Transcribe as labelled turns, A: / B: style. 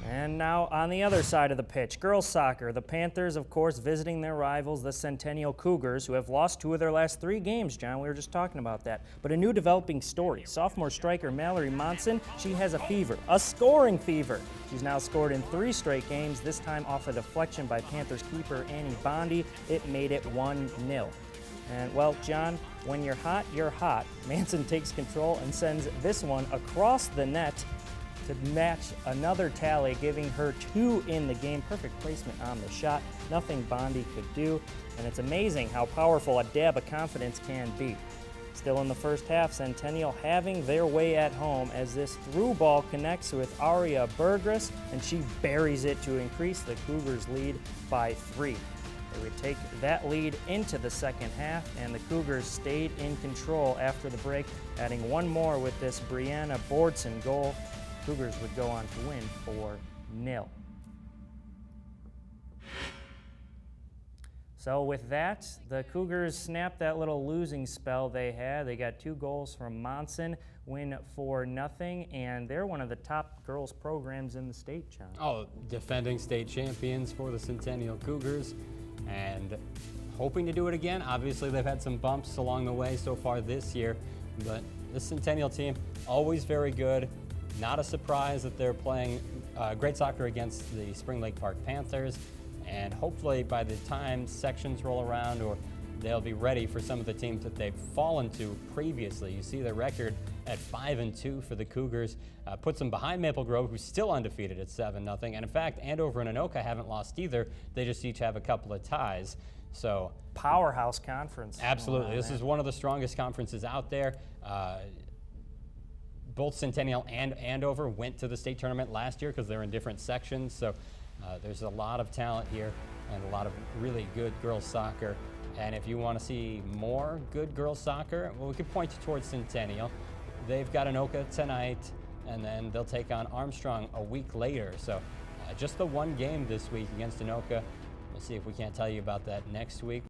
A: And now on the other side of the pitch, girls soccer. The Panthers, of course, visiting their rivals, the Centennial Cougars, who have lost 2 of their last 3 games, John. We were just talking about that. But a new developing story. Sophomore striker Mallory Monson, she has a fever, a scoring fever. She's now scored in 3 straight games, this time off a deflection by Panthers keeper Annie Bondi. It made it 1-0. And, well, John, when you're hot, you're hot. Manson takes control and sends this one across the net to match another tally, giving her 2 in the game. Perfect placement on the shot. Nothing Bondi could do. And it's amazing how powerful a dab of confidence can be. Still in the first half, Centennial having their way at home as this through ball connects with Aria Burgess, and she buries it to increase the Cougars' lead by 3. They would take that lead into the second half, and the Cougars stayed in control after the break, adding one more with this Brianna Bordson goal. Cougars would go on to win 4-0. So with that, the Cougars snapped that little losing spell they had. They got 2 goals from Monson, win 4-0, and they're one of the top girls programs in the state, John.
B: Oh, defending state champions for the Centennial Cougars, and hoping to do it again. Obviously, they've had some bumps along the way so far this year, but the Centennial team, always very good. Not a surprise that they're playing great soccer against the Spring Lake Park Panthers, and hopefully by the time sections roll around, or they'll be ready for some of the teams that they've fallen to previously. You see their record at 5-2 for the Cougars, puts them behind Maple Grove, who's still undefeated at 7-0, and in fact, Andover and Anoka haven't lost either. They just each have a couple of ties. So
A: powerhouse conference.
B: Absolutely, this is one of the strongest conferences out there. Both Centennial and Andover went to the state tournament last year because they're in different sections. So there's a lot of talent here and a lot of really good girls soccer. And if you want to see more good girls soccer, well, we could point you towards Centennial. They've got Anoka tonight, and then they'll take on Armstrong a week later. So just the one game this week against Anoka. We'll see if we can't tell you about that next week.